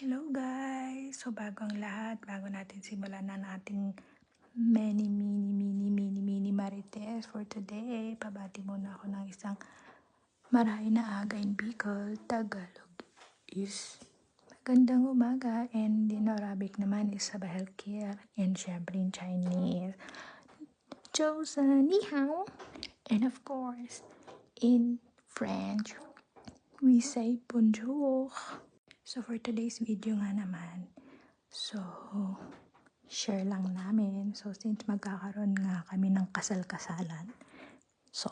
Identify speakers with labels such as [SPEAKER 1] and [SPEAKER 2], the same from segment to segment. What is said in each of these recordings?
[SPEAKER 1] Hello guys! So bago ang lahat, bago natin simulan ang ating mini marites for today, pabati muna ako ng isang marahay na aga in Bicol, Tagalog is magandang umaga, and in Arabic naman is sabah el khair, and syempre in Chinese, Josa ni hao, and of course, in French, we say bonjour. So for today's video nga naman, share lang namin. So since magkakaroon nga kami ng kasal-kasalan, so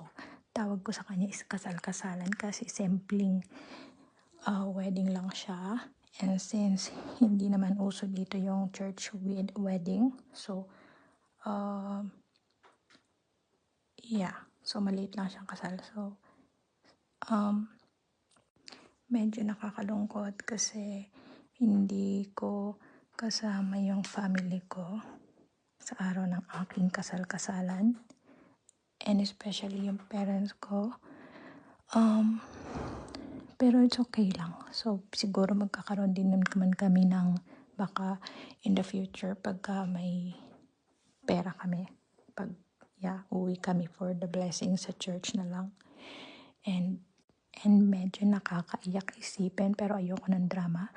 [SPEAKER 1] tawag ko sa kanya is kasal-kasalan kasi simpleng wedding lang siya. And since hindi naman uso dito yung church wedding, so so maliit lang siyang kasal. So medyo nakakalungkot kasi hindi ko kasama yung family ko sa araw ng aking kasal-kasalan, and especially yung parents ko. Pero it's okay lang. So siguro magkakaroon din naman kami ng baka in the future pagka may pera kami, pag uwi kami for the blessing sa church na lang. And medyo nakakaiyak isipin, pero ayoko ng drama.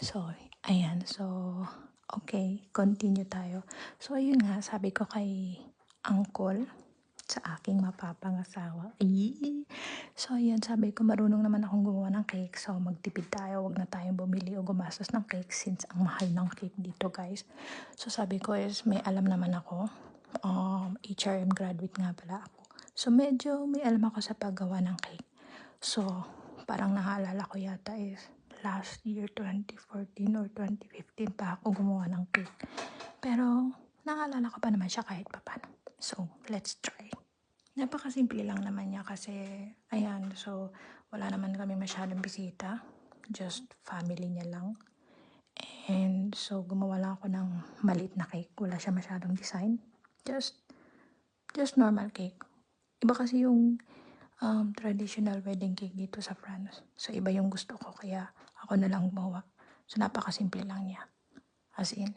[SPEAKER 1] So, ayan. So, okay, continue tayo. So, ayun nga, sabi ko kay uncle sa aking mapapangasawa. So, ayan, sabi ko marunong naman akong gumawa ng cake. So, magtipid tayo. Huwag na tayong bumili o gumastos ng cake since ang mahal ng cake dito, guys. So, sabi ko is may alam naman ako. HRM graduate nga pala ako. So, medyo may alam ako sa paggawa ng cake. So, parang naalala ko yata is last year, 2014 or 2015 pa ako gumawa ng cake. Pero, naalala ko pa naman siya kahit papano. So, let's try. Napakasimple lang naman niya kasi, ayan, so, wala naman kami masyadong bisita. Just family niya lang. And so, gumawa lang ako ng maliit na cake. Wala siya masyadong design. Just normal cake. Iba kasi yung traditional wedding cake dito sa France. So, iba yung gusto ko, kaya ako na lang gumawa. So, napakasimple lang niya. As in,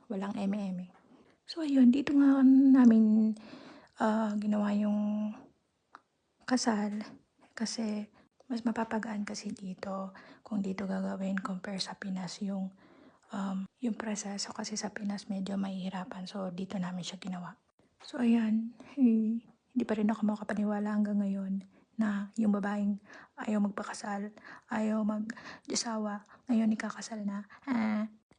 [SPEAKER 1] walang eme-eme. So, ayun, dito nga namin ginawa yung kasal. Kasi, mas mapapagaan kasi dito kung dito gagawin compare sa Pinas yung proseso. Kasi sa Pinas medyo mahihirapan. So, dito namin siya ginawa. So, ayan, hindi pa rin ako makapaniwala hanggang ngayon na yung babaeng ayaw magpakasal, ayaw mag-asawa, ngayon ikakasal na.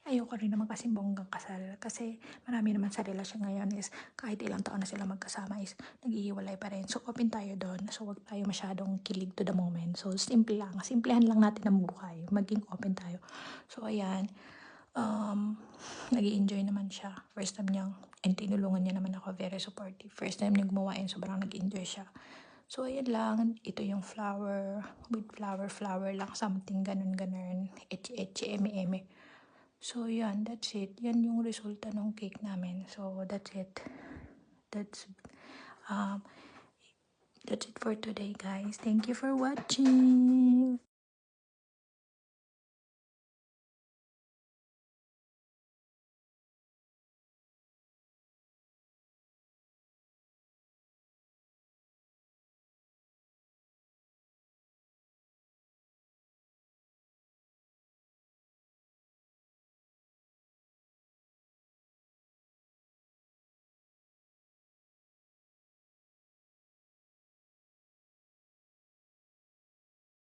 [SPEAKER 1] Ayaw ko rin naman kasi bonggang kasal. Kasi marami naman sa relasyon ngayon is kahit ilang taon na sila magkasama is naghihiwalay pa rin. So, open tayo doon. So, wag tayo masyadong kilig to the moment. So, simple lang. Simplehan lang natin ang buhay. Maging open tayo. So, ayan. Nag-i-enjoy naman siya. First time niya, and tinulungan niya naman ako, very supportive. First time niya gumawa and sobrang nag-enjoy siya. So, ayan lang. Ito yung flower, with flower lang, something ganun, eche, eme. So, yan, that's it. Yan yung resulta ng cake namin. So, that's it. That's it for today, guys. Thank you for watching.